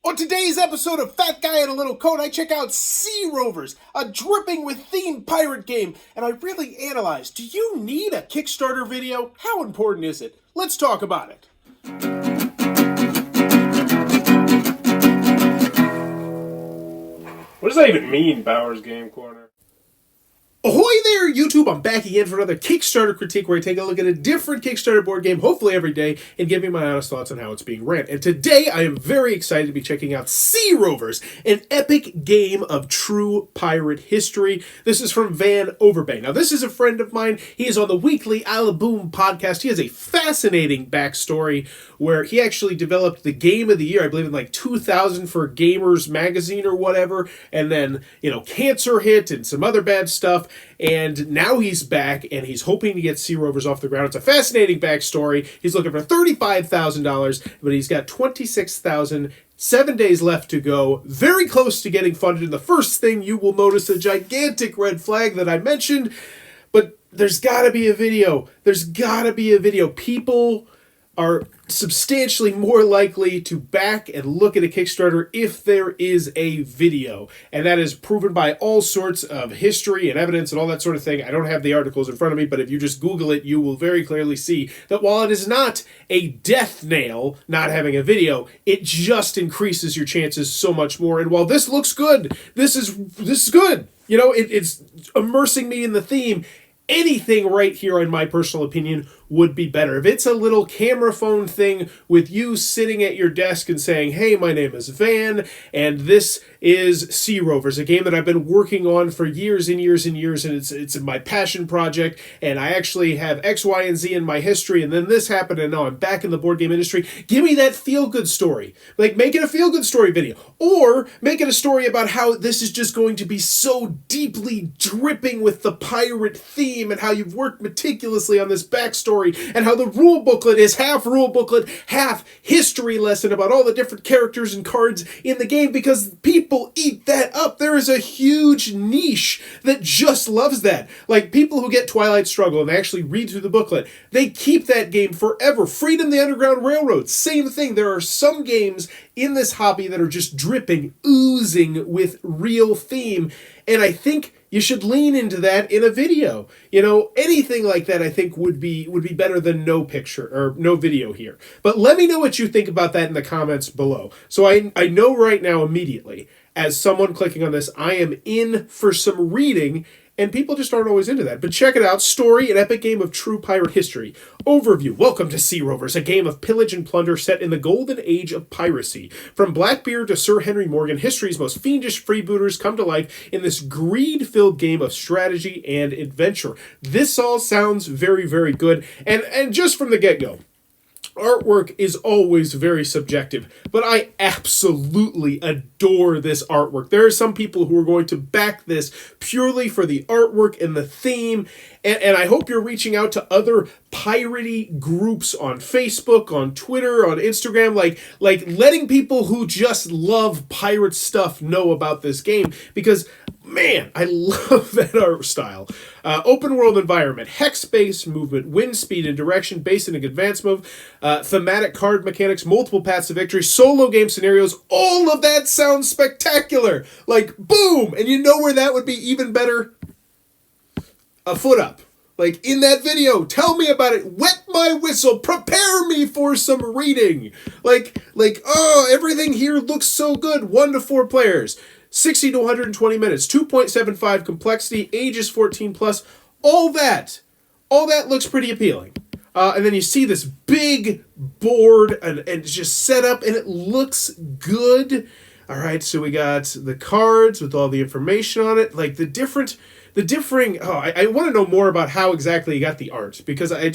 On today's episode of Fat Guy in a Little Coat, I check out SeaRovers, a dripping with theme pirate game, and I really analyze, do you need a Kickstarter video? How important is it? Let's talk about it. What does that even mean, Bauer's Game Corner? Ahoy there, YouTube! I'm back again for another Kickstarter critique where I take a look at a different Kickstarter board game, hopefully every day, and give you my honest thoughts on how it's being ran. And today, I am very excited to be checking out SeaRovers, an epic game of true pirate history. This is from Van Overbay. Now, this is a friend of mine. He is on the weekly Isle of Boom podcast. He has a fascinating backstory where he actually developed the game of the year, I believe in like 2000 for Gamers Magazine or whatever, and then, cancer hit and some other bad stuff. And now he's back, and he's hoping to get SeaRovers off the ground. It's a fascinating backstory. He's looking for $35,000, but he's got $26,000, 7 days left to go. Very close to getting funded. And the first thing you will notice, a gigantic red flag that I mentioned, but there's got to be a video. There's got to be a video. People are substantially more likely to back and look at a Kickstarter if there is a video. And that is proven by all sorts of history and evidence and all that sort of thing. I don't have the articles in front of me, but if you just Google it, you will very clearly see that while it is not a death nail not having a video, it just increases your chances so much more. And while this looks good, this is good. It's immersing me in the theme. Anything right here, in my personal opinion, would be better. If it's a little camera phone thing with you sitting at your desk and saying, hey, my name is Van, and this is SeaRovers, a game that I've been working on for years and years and years, and it's my passion project, and I actually have X, Y, and Z in my history, and then this happened, and now I'm back in the board game industry. Give me that feel-good story. Like, make it a feel-good story video. Or make it a story about how this is just going to be so deeply dripping with the pirate theme and how you've worked meticulously on this backstory and how the rule booklet is half rule booklet, half history lesson about all the different characters and cards in the game, because people eat that up. There is a huge niche that just loves that. Like people who get Twilight Struggle and they actually read through the booklet, they keep that game forever. Freedom the Underground Railroad, same thing. There are some games in this hobby that are just dripping, oozing with real theme, and I think you should lean into that in a video. Anything like that I think would be better than no picture or no video here. But let me know what you think about that in the comments below. So I know right now immediately, as someone clicking on this, I am in for some reading, and people just aren't always into that. But check it out. Story, an epic game of true pirate history. Overview. Welcome to SeaRovers, a game of pillage and plunder set in the golden age of piracy. From Blackbeard to Sir Henry Morgan, history's most fiendish freebooters come to life in this greed-filled game of strategy and adventure. This all sounds very, very good. And just from the get-go, artwork is always very subjective, but I absolutely adore this artwork. There are some people who are going to back this purely for the artwork and the theme, and I hope you're reaching out to other piratey groups on Facebook, on Twitter, on Instagram, like letting people who just love pirate stuff know about this game, because man, I love that art style. Open world environment, hex-based movement, wind speed and direction based in an advanced move, thematic card mechanics, multiple paths to victory, solo game scenarios. All of that sounds spectacular. Like, boom! And you know where that would be even better? A foot up. Like, in that video, tell me about it. Wet my whistle. Prepare me for some reading. Everything here looks so good. 1 to 4 players. 60 to 120 minutes, 2.75 complexity, ages 14 plus, all that looks pretty appealing. And then you see this big board and it's just set up and it looks good. All right, so we got the cards with all the information on it, like the differing. I want to know more about how exactly you got the art, because I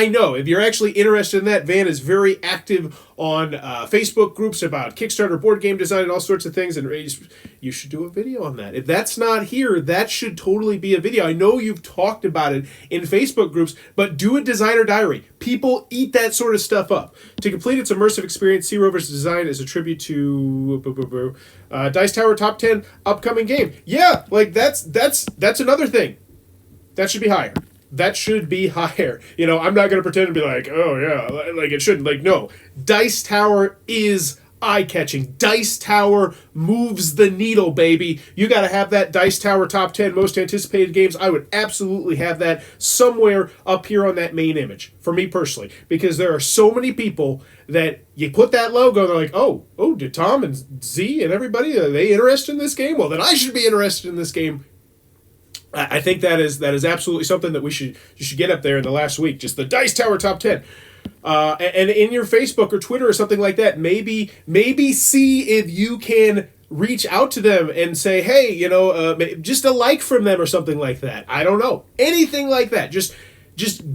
know if you're actually interested in that, Van is very active on Facebook groups about Kickstarter board game design and all sorts of things, and you should do a video on that. If that's not here, that should totally be a video. I know you've talked about it in Facebook groups, but do a designer diary. People eat that sort of stuff up. To complete its immersive experience, SeaRovers' design is a tribute to Dice Tower Top 10 upcoming game. Yeah, like that's another thing. That should be higher. That should be higher. I'm not going to pretend to be like, oh yeah, like it shouldn't. Like, no. Dice Tower is eye-catching. Dice Tower moves the needle, baby. You got to have that Dice Tower top 10 most anticipated games. I would absolutely have that somewhere up here on that main image, for me personally, because there are so many people that you put that logo, they're like, oh, did Tom and Z and everybody, are they interested in this game? Well, then I should be interested in this game. I think that is absolutely something that you should get up there in the last week. Just the Dice Tower top 10. And in your Facebook or Twitter or something like that, maybe see if you can reach out to them and say, hey, just a like from them or something like that. I don't know. Anything like that. Just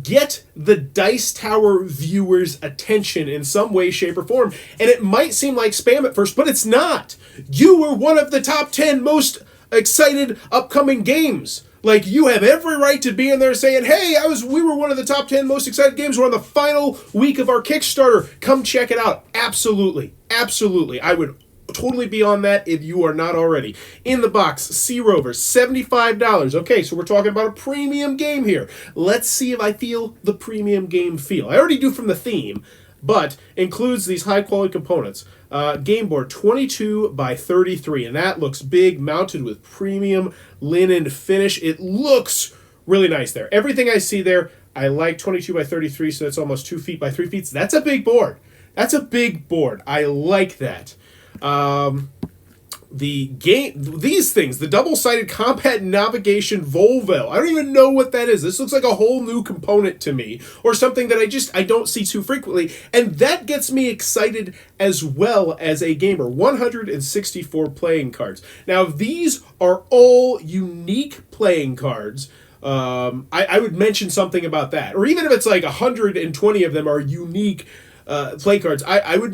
get the Dice Tower viewers' attention in some way, shape, or form. And it might seem like spam at first, but it's not. You were one of the top 10 most excited upcoming games. Like, you have every right to be in there saying, hey, we were one of the top 10 most excited games. We're on the final week of our Kickstarter. Come check it out. Absolutely. Absolutely. I would totally be on that if you are not already. In the box, SeaRovers, $75. Okay, so we're talking about a premium game here. Let's see if I feel the premium game feel. I already do from the theme, but includes these high-quality components. Game board, 22 by 33, and that looks big, mounted with premium linen finish. It looks really nice there. Everything I see there, I like. 22 by 33, so that's almost 2 feet by 3 feet. That's a big board. That's a big board. I like that. These things, the double-sided combat navigation Volvo. I don't even know what that is. This looks like a whole new component to me, or something that I don't see too frequently, and that gets me excited as well as a gamer. 164 playing cards. Now, these are all unique playing cards. I would mention something about that, or even if it's like 120 of them are unique play cards, I would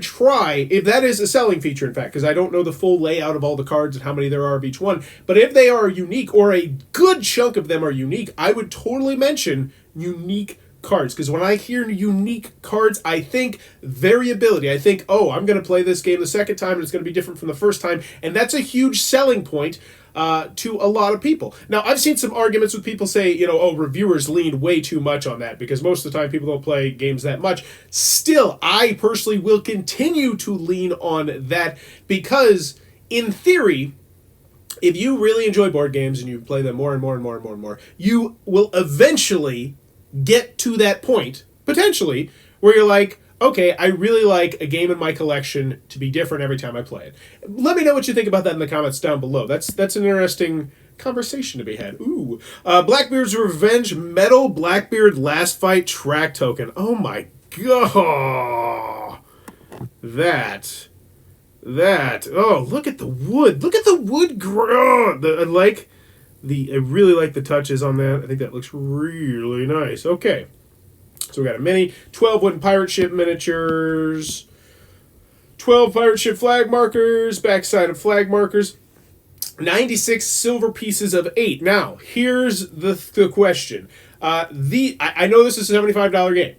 try, if that is a selling feature, in fact, because I don't know the full layout of all the cards and how many there are of each one, but if they are unique, or a good chunk of them are unique, I would totally mention unique cards, because when I hear unique cards, I think variability. I think, I'm going to play this game the second time, and it's going to be different from the first time, and that's a huge selling point to a lot of people. Now, I've seen some arguments with people say, reviewers lean way too much on that, because most of the time people don't play games that much. Still, I personally will continue to lean on that, because in theory, if you really enjoy board games and you play them more and more and more and more and more, you will eventually get to that point, potentially, where you're like, okay, I really like a game in my collection to be different every time I play it. Let me know what you think about that in the comments down below. That's an interesting conversation to be had. Ooh. Blackbeard's Revenge Metal Blackbeard Last Fight Track Token. Oh my god. That. Oh, look at the wood. Look at the wood grain. I really like the touches on that. I think that looks really nice. Okay. So we got a mini, 12 wooden pirate ship miniatures, 12 pirate ship flag markers, backside of flag markers, 96 silver pieces of 8. Now, here's the question. I know this is a $75 game,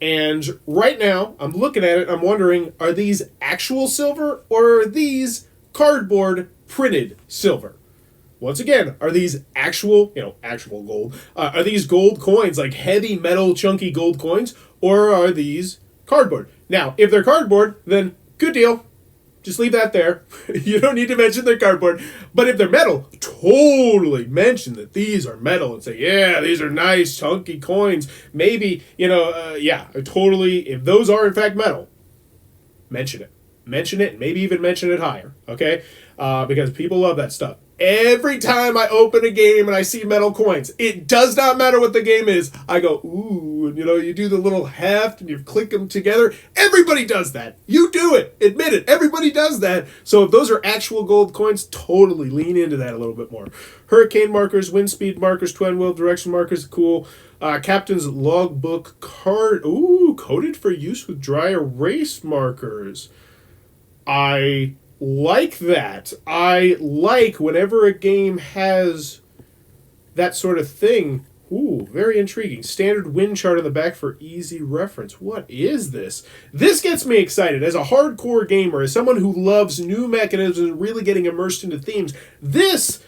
and right now, I'm looking at it, I'm wondering, are these actual silver, or are these cardboard printed silver? Once again, are these actual gold? Are these gold coins, like heavy metal, chunky gold coins? Or are these cardboard? Now, if they're cardboard, then good deal. Just leave that there. You don't need to mention they're cardboard. But if they're metal, totally mention that these are metal and say, yeah, these are nice, chunky coins. Maybe, totally, if those are in fact metal, mention it. Mention it, maybe even mention it higher, okay? Because people love that stuff. Every time I open a game and I see metal coins, it does not matter what the game is. I go, ooh, and you do the little heft and you click them together. Everybody does that. You do it. Admit it. Everybody does that. So if those are actual gold coins, totally lean into that a little bit more. Hurricane markers, wind speed markers, twin wheel direction markers, cool. Captain's logbook card. Ooh, coded for use with dry erase markers. I like that. I like whenever a game has that sort of thing. Ooh, very intriguing. Standard wind chart on the back for easy reference. What is this? This gets me excited. As a hardcore gamer, as someone who loves new mechanisms and really getting immersed into themes, this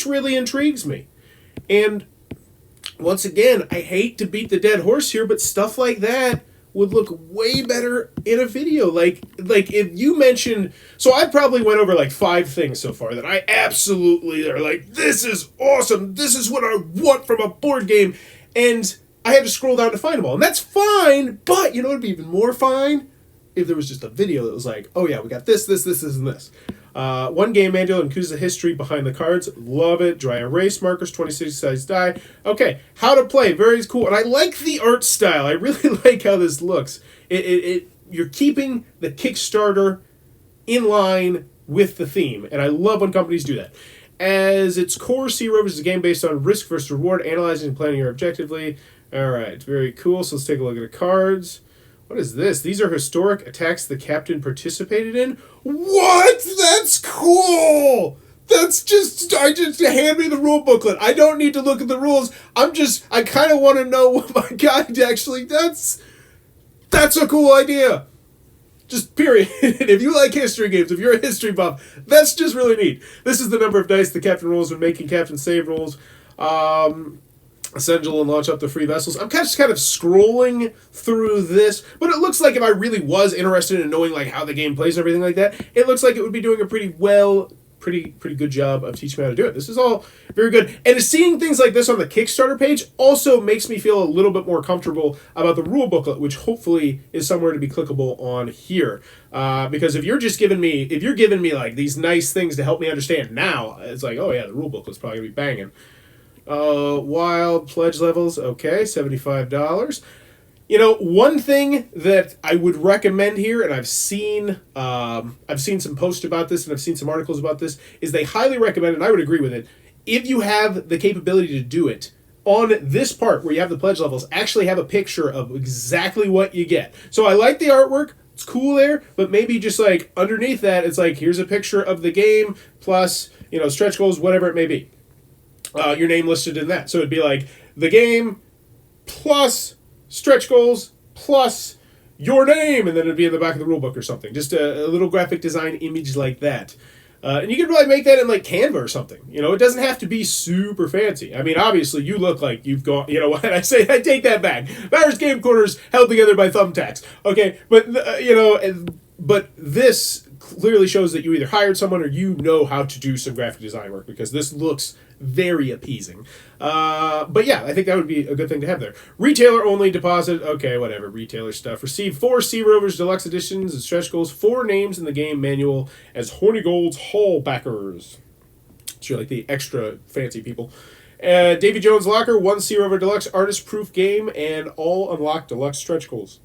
really intrigues me. And once again, I hate to beat the dead horse here, but stuff like that would look way better in a video. Like if you mentioned, so I probably went over like 5 things so far that I absolutely are like, this is awesome. This is what I want from a board game. And I had to scroll down to find them all. And that's fine, but you know what would be even more fine? If there was just a video that was like, oh yeah, we got this, and this. One game manual includes the history behind the cards. Love it. Dry erase markers, 26 size die. Okay, how to play. Very cool. And I like the art style. I really like how this looks. You're keeping the Kickstarter in line with the theme. And I love when companies do that. As its core, SeaRovers is a game based on risk versus reward, analyzing and planning your objectively. All right, very cool. So let's take a look at the cards. What is this? These are historic attacks the captain participated in? What? That's cool! That's just hand me the rule booklet. I don't need to look at the rules. I kind of want to know what my guide actually does. That's a cool idea. Just period. If you like history games, if you're a history buff, that's just really neat. This is the number of dice the captain rolls when making captain save rolls. Essential and launch up the free vessels. I'm kind of scrolling through this, but it looks like if I really was interested in knowing like how the game plays and everything like that, it looks like it would be doing a pretty good job of teaching me how to do it. This is all very good. And seeing things like this on the Kickstarter page also makes me feel a little bit more comfortable about the rule booklet, which hopefully is somewhere to be clickable on here. Because if you're giving me like these nice things to help me understand now, it's like, oh yeah, the rule booklet's probably gonna be banging. Wild pledge levels, okay, $75. You know, one thing that I would recommend here, and I've seen some posts about this, and I've seen some articles about this, is they highly recommend, and I would agree with it, if you have the capability to do it, on this part where you have the pledge levels, actually have a picture of exactly what you get. So I like the artwork, it's cool there, but maybe just like underneath that, it's like, here's a picture of the game, plus, you know, stretch goals, whatever it may be. Your name listed in that. So it'd be like the game plus stretch goals plus your name, and then it'd be in the back of the rule book or something. Just a little graphic design image like that. And you could probably make that in like Canva or something. You know, it doesn't have to be super fancy. I mean, obviously, you look like you've gone, you know what, I take that back. Bowers Game Corner's held together by thumbtacks. Okay, but, but this clearly shows that you either hired someone or you know how to do some graphic design work, because this looks very appeasing. But yeah, I think that would be a good thing to have there. Retailer only deposit. Okay, whatever. Retailer stuff. Receive 4 SeaRovers Deluxe Editions and stretch goals. 4 names in the game manual as Hornigold's Hall backers. So you're like the extra fancy people. Davy Jones Locker, 1 SeaRover Deluxe Artist Proof game, and all unlocked deluxe stretch goals.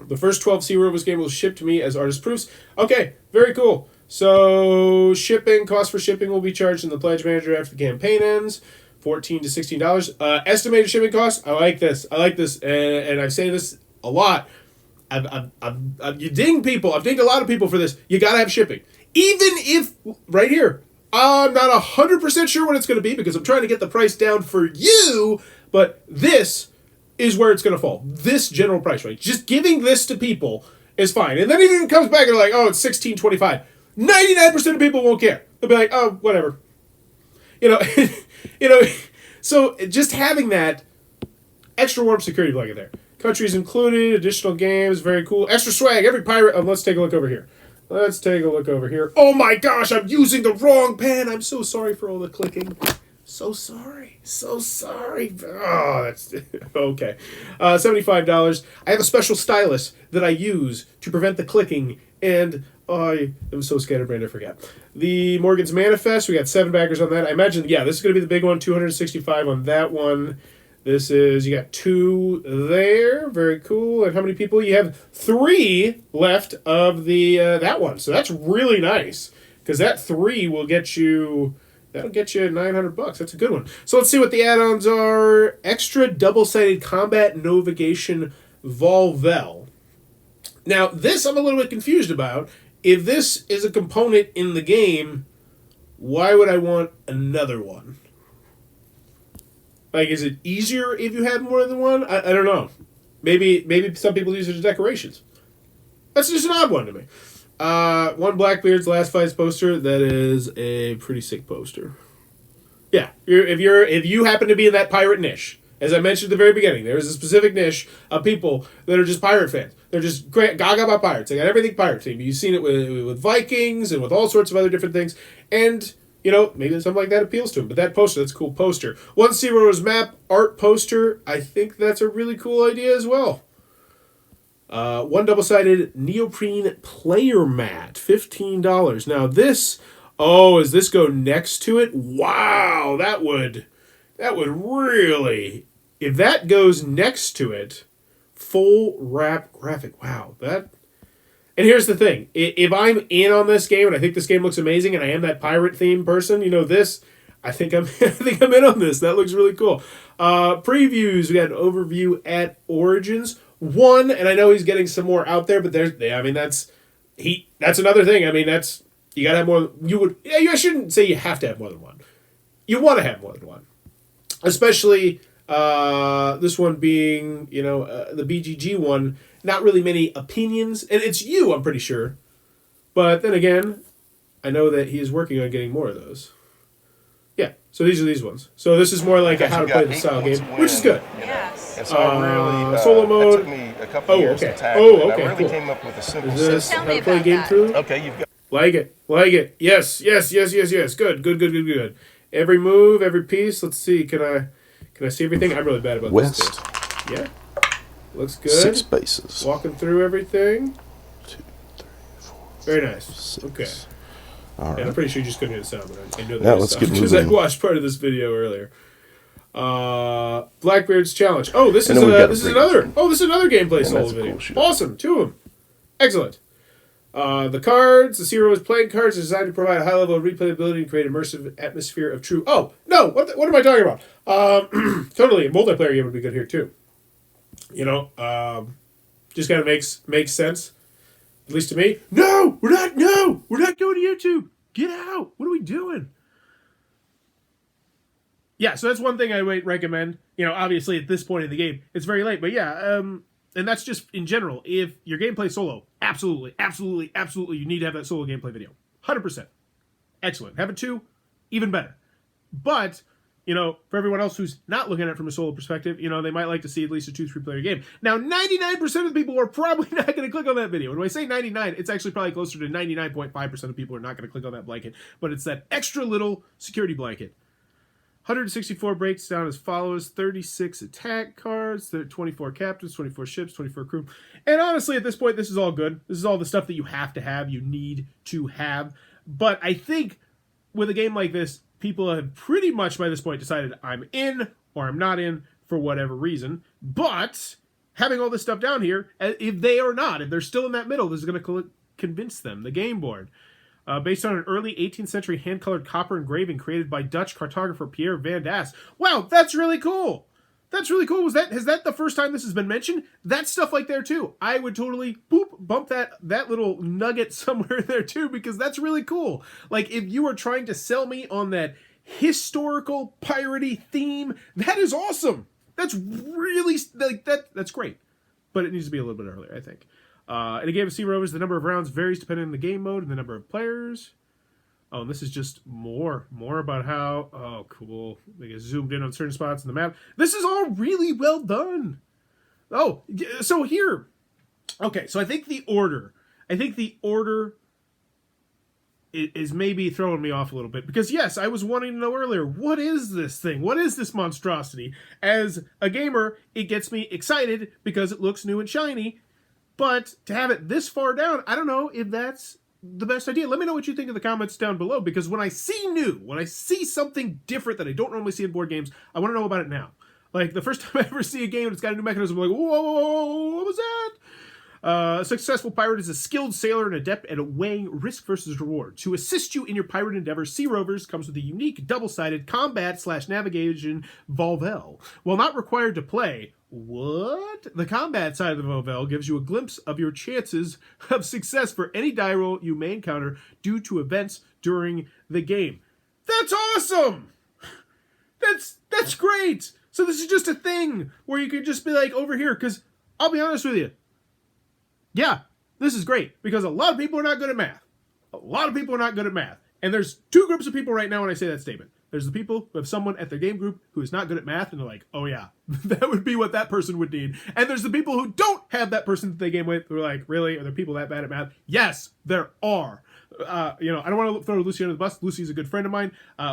The first 12 SeaRovers game will ship to me as artist proofs. Okay, very cool. So cost for shipping will be charged in the Pledge Manager after the campaign ends. $14 to $16. Estimated shipping costs. I like this. And I say this a lot. You ding people. I've dinged a lot of people for this. You gotta have shipping. Even if, right here, I'm not 100% sure what it's going to be because I'm trying to get the price down for you, but this is where it's going to fall. This general price range. Just giving this to people is fine. And then even if it comes back and they're like, oh, it's $16.25. 99% of people won't care. They'll be like, oh, whatever. So just having that extra warm security blanket there. Countries included, additional games, very cool. Extra swag, every pirate. Let's take a look over here. Oh my gosh, I'm using the wrong pen. I'm so sorry for all the clicking. So sorry. Oh, that's okay. $75. I have a special stylus that I use to prevent the clicking, and I am so scatterbrained I forgot. The Morgan's Manifest, we got 7 backers on that. I imagine, yeah, this is going to be the big one, 265 on that one. This is, you got 2 there, very cool. And how many people? You have 3 left of the that one, so that's really nice, because that 3 will get you... That'll get you $900. That's a good one. So let's see what the add-ons are. Extra double-sided combat navigation Volvel. Now, this I'm a little bit confused about. If this is a component in the game, why would I want another one? Like, is it easier if you have more than one? I don't know. Maybe some people use it as decorations. That's just an odd one to me. One Blackbeard's Last Fights poster. That is a pretty sick poster. Yeah, if you happen to be in that pirate niche As I mentioned at the very beginning, there is a specific niche of people that are just pirate fans. They're just gaga about pirates. They got everything pirate themed. You've seen it with Vikings and with all sorts of other different things. And, maybe something like that appeals to them. But that poster, that's a cool poster. One SeaRovers map art poster, I think that's a really cool idea as well. One double-sided neoprene player mat, $15. Now this, does this go next to it? Wow, that would really, if that goes next to it, full wrap graphic. Wow, that. And here's the thing: if I'm in on this game and I think this game looks amazing, and I am that pirate themed person, this, I think I'm in on this. That looks really cool. Previews. We got an overview at Origins 1, and I know he's getting some more out there, but that's another thing. You gotta have more. I shouldn't say you have to have more than one. You want to have more than one, especially this one being the BGG one. Not really many opinions, and it's you, I'm pretty sure. But then again, I know that he is working on getting more of those. Yeah, so these are these ones. So this is more like a how to play the style game, which is good. Yes. And so I really, solo mode. It took me a couple years to tackle. Oh, okay, I really cool. came up with a simple Is this system. how to play game through? Okay, you've got. Like it. Yes. Good. Every move, every piece. Let's see. Can I see everything? I'm really bad about West. this. Yeah. Looks good. 6 bases. Walking through everything. 2, 3, 4. Very nice. 6. Okay. All right. And I'm pretty sure you just couldn't hear the sound, but I know that Now let's get because I moving. watched part of this video earlier. Blackbeard's challenge. Oh, this is And then we've got this is a another. preview. Oh, this is another gameplay And solo that's a video. cool shit. Awesome, 2 of them. Excellent. The cards, the SeaRovers playing cards, are designed to provide a high level of replayability and create immersive atmosphere of true. Oh no! What am I talking about? Totally, a multiplayer game would be good here too. Just kind of makes sense, at least to me. No, we're not going to YouTube. Get out! What are we doing? Yeah, so that's one thing I would recommend. Obviously at this point in the game, it's very late, but yeah, and that's just in general. If your gameplay solo, absolutely, you need to have that solo gameplay video, 100%. Excellent. Have it 2, even better. But for everyone else who's not looking at it from a solo perspective, they might like to see at least a 2-3 player game. Now, 99% of the people are probably not going to click on that video. And when I say 99, it's actually probably closer to 99.5% of people are not going to click on that blanket. But it's that extra little security blanket. 164 breaks down as follows: 36 attack cards, 24 captains, 24 ships, 24 crew. And honestly, at this point, this is all good. This is all the stuff that you have to have, you need to have. But I think with a game like this, people have pretty much by this point decided I'm in or I'm not in for whatever reason. But having all this stuff down here, if they're still in that middle, this is going to convince them. The game board. Based on an early 18th century hand-colored copper engraving created by Dutch cartographer Pierre van Das. Wow, that's really cool. Has that the first time this has been mentioned? That's stuff like there too. I would totally bump that little nugget somewhere there too, because that's really cool. Like if you are trying to sell me on that historical piratey theme, that is awesome. That's really that's great. But it needs to be a little bit earlier, I think. In a game of SeaRovers, the number of rounds varies depending on the game mode and the number of players. Oh, and this is just more about how... Oh, cool. They get zoomed in on certain spots in the map. This is all really well done. Oh, so here... Okay, so I think the order is maybe throwing me off a little bit. Because, yes, I was wanting to know earlier, what is this thing? What is this monstrosity? As a gamer, it gets me excited because it looks new and shiny. But to have it this far down, I don't know if that's the best idea. Let me know what you think in the comments down below, because when I see something different that I don't normally see in board games, I want to know about it now. Like, the first time I ever see a game and it's got a new mechanism, I'm like, whoa, what was that? A successful pirate is a skilled sailor and adept at weighing risk versus reward. To assist you in your pirate endeavor, SeaRovers comes with a unique double-sided combat/navigation Volvel. While not required to play, the combat side of the Volvel gives you a glimpse of your chances of success for any die roll you may encounter due to events during the game. That's awesome! That's great! So this is just a thing where you can just be like over here, because I'll be honest with you. Yeah, this is great, because a lot of people are not good at math. And there's 2 groups of people right now when I say that statement. There's the people who have someone at their game group who is not good at math, and they're like, oh yeah, that would be what that person would need. And there's the people who don't have that person that they game with, who are like, really? Are there people that bad at math? Yes, there are. I don't want to throw Lucy under the bus. Lucy's a good friend of mine.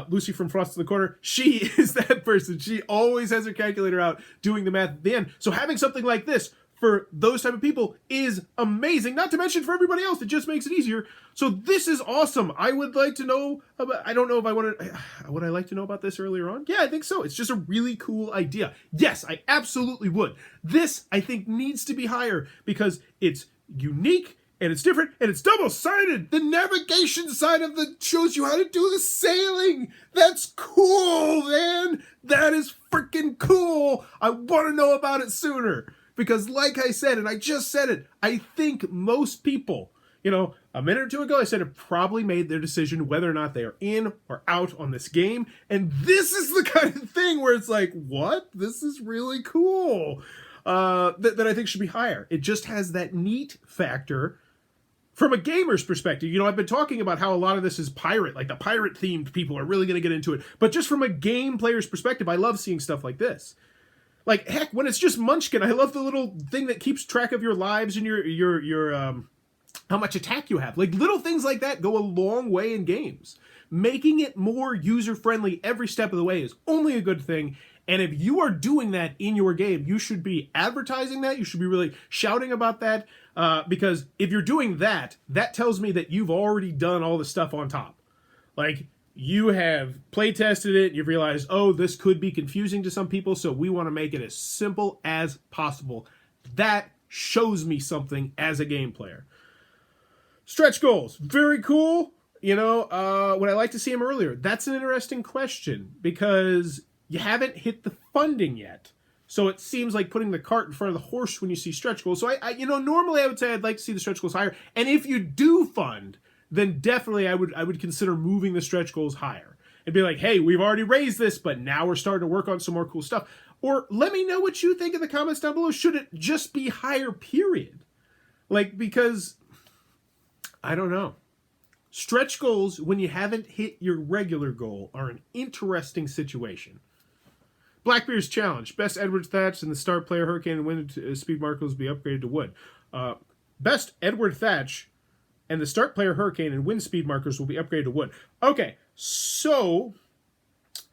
Lucy from Frost in the Corner, she is that person. She always has her calculator out doing the math at the end. So having something like this for those type of people is amazing. Not to mention for everybody else, it just makes it easier. So this is awesome. I would like to know about, I don't know if I want to, would I like to know about this earlier on? Yeah, I think so. It's just a really cool idea. Yes, I absolutely would. This, I think, needs to be higher because it's unique and it's different and it's double-sided. The navigation side of it shows you how to do the sailing. That's cool, man. That is freaking cool. I want to know about it sooner. Because like I said, and I just said it, I think most people, a minute or two ago, I said have probably made their decision whether or not they are in or out on this game. And this is the kind of thing where it's like, what? This is really cool. That I think should be higher. It just has that neat factor from a gamer's perspective. I've been talking about how a lot of this is pirate, like the pirate-themed people are really going to get into it. But just from a game player's perspective, I love seeing stuff like this. Like, heck, when it's just Munchkin, I love the little thing that keeps track of your lives and your how much attack you have. Like, little things like that go a long way in games. Making it more user-friendly every step of the way is only a good thing. And if you are doing that in your game, you should be advertising that. You should be really shouting about that. Because if you're doing that, that tells me that you've already done all the stuff on top. Like, you have play tested it, you've realized, oh, this could be confusing to some people, so we want to make it as simple as possible. That shows me something as a game player. Stretch goals, very cool. Would I like to see them earlier? That's an interesting question, because you haven't hit the funding yet. So it seems like putting the cart in front of the horse when you see stretch goals. So I normally I would say I'd like to see the stretch goals higher. And if you do fund, then definitely I would consider moving the stretch goals higher. And be like, hey, we've already raised this, but now we're starting to work on some more cool stuff. Or let me know what you think in the comments down below. Should it just be higher, period? Because, I don't know. Stretch goals, when you haven't hit your regular goal, are an interesting situation. Blackbeard's Challenge. Best Edward Thatch and the star player Hurricane and Wind speed markers will be upgraded to wood. Best Edward Thatch and the start player Hurricane and wind speed markers will be upgraded to wood. Okay, so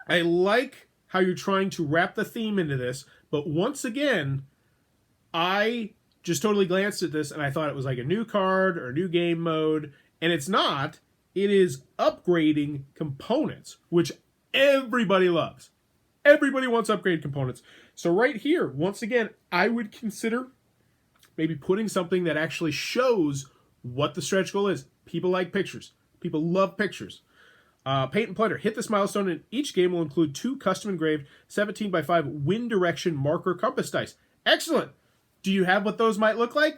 I like how you're trying to wrap the theme into this, but once again, I just totally glanced at this and I thought it was like a new card or a new game mode, and it's not. It is upgrading components, which everybody loves. Everybody wants upgraded components. So right here, once again, I would consider maybe putting something that actually shows what the stretch goal is. People like pictures. People love pictures. Paint and Plunder. Hit this milestone, and each game will include 2 custom engraved 17x5 wind direction marker compass dice. Excellent. Do you have what those might look like?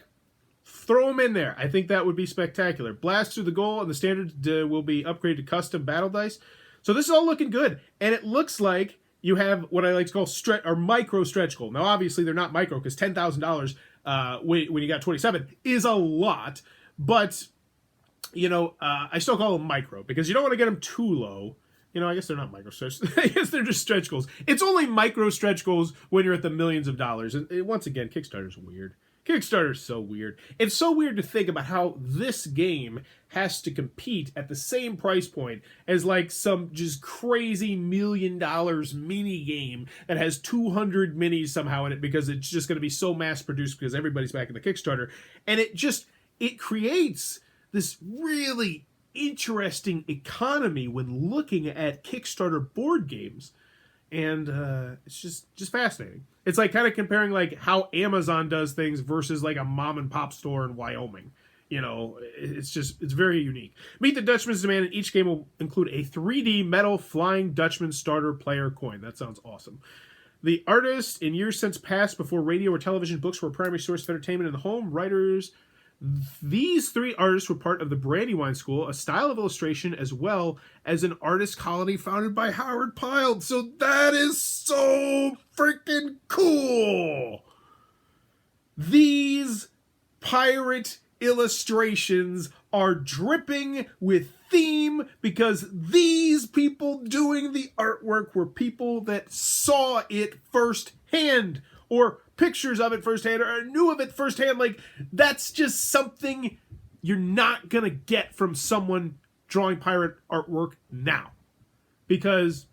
Throw them in there. I think that would be spectacular. Blast through the goal, and the standard will be upgraded to custom battle dice. So this is all looking good, and it looks like you have what I like to call micro stretch goal. Now, obviously, they're not micro because $10,000 when you got 27 is a lot. But, I still call them micro because you don't want to get them too low. I guess they're not micro stretch. I guess they're just stretch goals. It's only micro stretch goals when you're at the millions of dollars. And once again, Kickstarter's weird. Kickstarter's so weird. It's so weird to think about how this game has to compete at the same price point as like some just crazy $1 million mini game that has 200 minis somehow in it because it's just going to be so mass produced because everybody's back in the Kickstarter. And it creates this really interesting economy when looking at Kickstarter board games. And it's just fascinating. It's like kind of comparing like how Amazon does things versus like a mom and pop store in Wyoming. It's very unique. Meet the Dutchman's Demand, and each game will include a 3D metal flying Dutchman starter player coin. That sounds awesome. The artist in years since past, before radio or television, books were a primary source of entertainment in the home. Writers. These 3 artists were part of the Brandywine School, a style of illustration, as well as an artist colony founded by Howard Pyle. So that is so freaking cool. These pirate illustrations are dripping with theme because these people doing the artwork were people that saw it firsthand or pictures of it firsthand or knew of it firsthand. Like, that's just something you're not gonna get from someone drawing pirate artwork now, because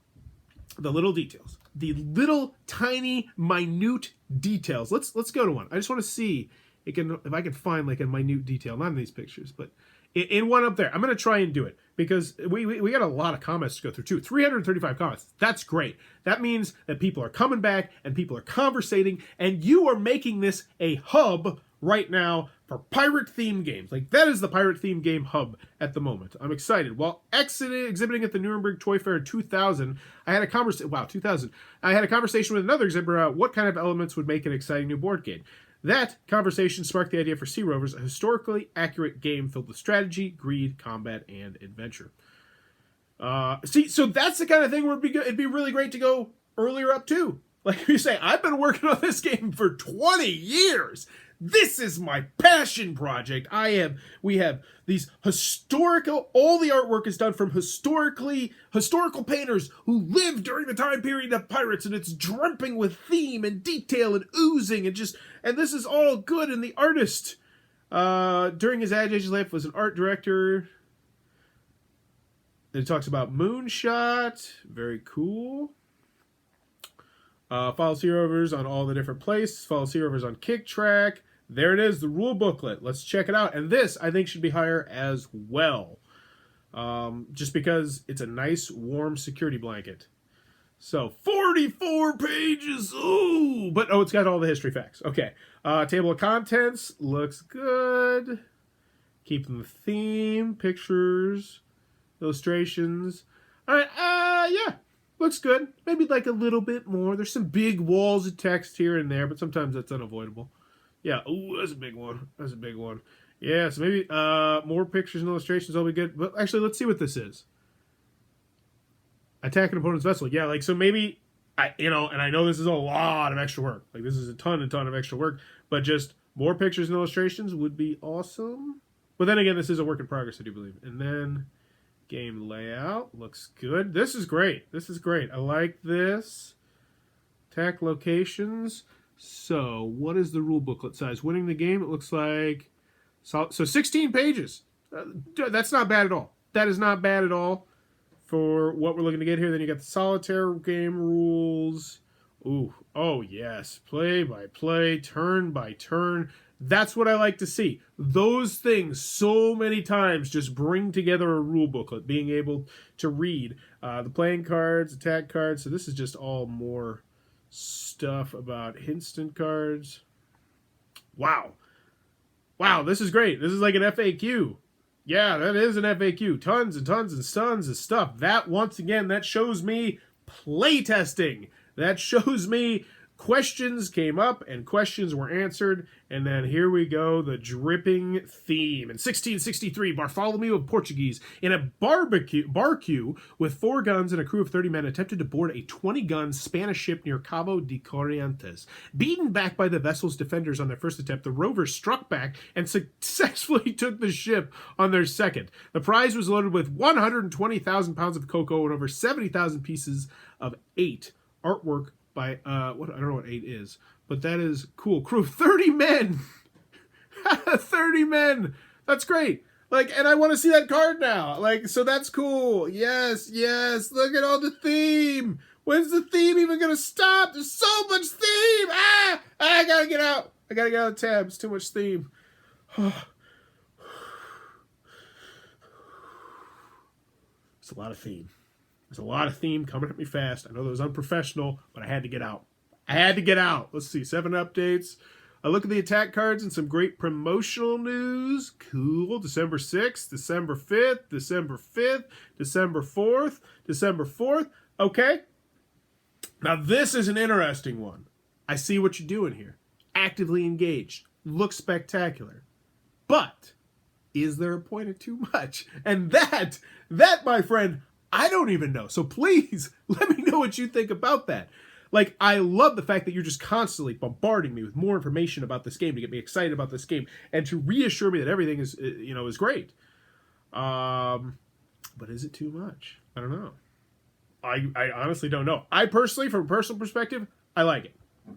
the little details, the little tiny minute details. Let's go to one. I just want to see if I can find like a minute detail, not in these pictures, but in one up there. I'm going to try and do it because we got a lot of comments to go through too. 335 comments. That's great. That means that people are coming back and people are conversating, and you are making this a hub right now for pirate theme games. Like, that is the pirate theme game hub at the moment. I'm excited. While exhibiting at the Nuremberg Toy Fair 2000, I had a conversation. Wow, 2000. I had a conversation with another exhibitor about what kind of elements would make an exciting new board game. That conversation sparked the idea for SeaRovers, a historically accurate game filled with strategy, greed, combat, and adventure. So that's the kind of thing where it'd be really great to go earlier up too. Like you say, I've been working on this game for 20 years. This is my passion project. We have these historical, all the artwork is done from historical painters who lived during the time period of pirates, and it's dripping with theme and detail and oozing and this is all good. And the artist, during his age of life, was an art director. It talks about Moonshot. Very cool. Follow SeaRovers on all the different places. Follow SeaRovers on Kick Track. There it is, the rule booklet. Let's check it out. And this, I think, should be higher as well. Just because it's a nice, warm security blanket. So, 44 pages. Ooh! But, it's got all the history facts. Okay. Table of contents. Looks good. Keeping the theme. Pictures. Illustrations. All right. Yeah. Looks good. Maybe like a little bit more. There's some big walls of text here and there, but sometimes that's unavoidable. Yeah, ooh, that's a big one. That's a big one. Yeah, so maybe more pictures and illustrations will be good. But actually, let's see what this is. Attack an opponent's vessel. Yeah, like, so maybe, and I know this is a lot of extra work. Like, this is a ton of extra work. But just more pictures and illustrations would be awesome. But then again, this is a work in progress, I do believe. And then game layout. Looks good. This is great. This is great. I like this. Attack locations. So, what is the rule booklet size? Winning the game, it looks like... So 16 pages. That's not bad at all. That is not bad at all for what we're looking to get here. Then you got the solitaire game rules. Ooh, oh yes. Play by play, turn by turn. That's what I like to see. Those things so many times just bring together a rule booklet, being able to read the playing cards, attack cards. So this is just all more stuff about instant cards. Wow, this is great. This is like an FAQ. Yeah, that is an FAQ. Tons and tons of stuff. That, once again, that shows me playtesting. That shows me questions came up and questions were answered. And then here we go, the dripping theme. In 1663, Bartholomew of Portuguese, in a barque with 4 guns and a crew of 30 men, attempted to board a 20-gun Spanish ship near Cabo de Corrientes. Beaten back by the vessel's defenders on their first attempt, the rovers struck back and successfully took the ship on their second. The prize was loaded with 120,000 pounds of cocoa and over 70,000 pieces of 8 artwork by I don't know what 8 is, but that is cool. Crew of 30 men. 30 men. That's great. Like, and I want to see that card now. Like, so that's cool. Yes. Look at all the theme. When's the theme even gonna stop? There's so much theme. I gotta get out. I gotta get out of the tab. It's too much theme. It's a lot of theme. There's a lot of theme coming at me fast. I know that was unprofessional, but I had to get out. Let's see, 7 updates. I look at the attack cards and some great promotional news. Cool. December 6th, December 5th, December 5th, December 4th, December 4th. Okay. Now this is an interesting one. I see what you're doing here. Actively engaged. Looks spectacular. But is there a point of too much? And that, my friend, I don't even know. So please, let me know what you think about that. Like, I love the fact that you're just constantly bombarding me with more information about this game to get me excited about this game and to reassure me that everything is, is great. But is it too much? I don't know. I honestly don't know. I personally, from a personal perspective, I like it.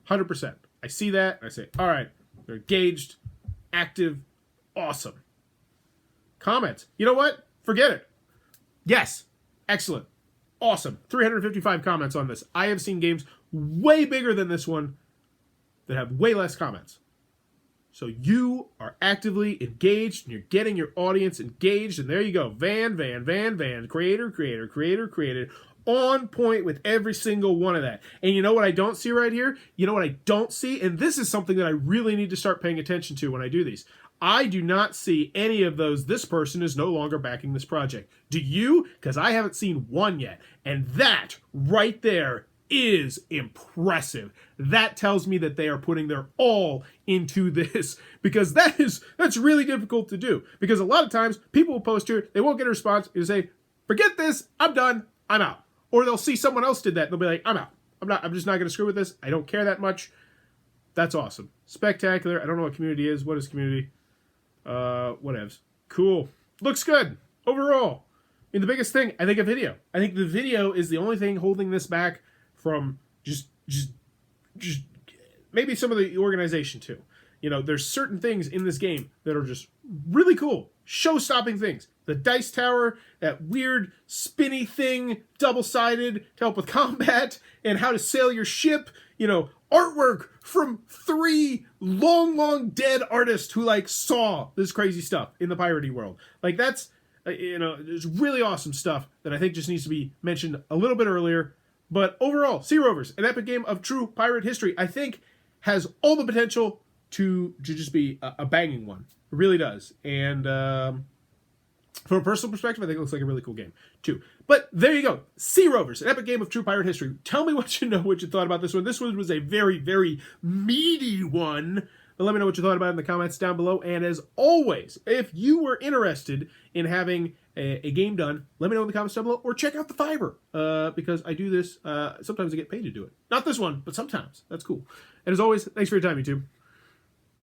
100%. I see that, and I say, all right, they're engaged, active, awesome. Comments. You know what? Forget it. Yes. Excellent. Awesome. 355 comments on this. I have seen games way bigger than this one that have way less comments. So you are actively engaged and you're getting your audience engaged. And there you go. Van. Creator. On point with every single one of that. And you know what I don't see right here? You know what I don't see? And this is something that I really need to start paying attention to when I do these. I do not see any of those. This person is no longer backing this project. Do you? Because I haven't seen one yet. And that right there is impressive. That tells me that they are putting their all into this, because that's really difficult to do. Because a lot of times people will post here, they won't get a response, and say, forget this, I'm done, I'm out. Or they'll see someone else did that, and they'll be like, I'm out. I'm just not going to screw with this. I don't care that much. That's awesome. Spectacular. I don't know what community is. What is community? Whatevs. Cool. Looks good. Overall. I mean, the biggest thing, I think, a video. I think the video is the only thing holding this back from just maybe some of the organization too. There's certain things in this game that are just really cool. Show-stopping things. The dice tower, that weird spinny thing, double-sided, to help with combat, and how to sail your ship. Artwork from 3 long dead artists who, saw this crazy stuff in the piratey world. That's, there's really awesome stuff that I think just needs to be mentioned a little bit earlier. But overall, SeaRovers, an epic game of true pirate history, I think has all the potential to just be a banging one. It really does. And from a personal perspective, I think it looks like a really cool game, too. But there you go. SeaRovers, an epic game of true pirate history. Tell me what you thought about this one. This one was a very, very meaty one. But let me know what you thought about it in the comments down below. And as always, if you were interested in having a game done, let me know in the comments down below. Or check out the Fiverr, because I do this. Sometimes I get paid to do it. Not this one, but sometimes. That's cool. And as always, thanks for your time, YouTube.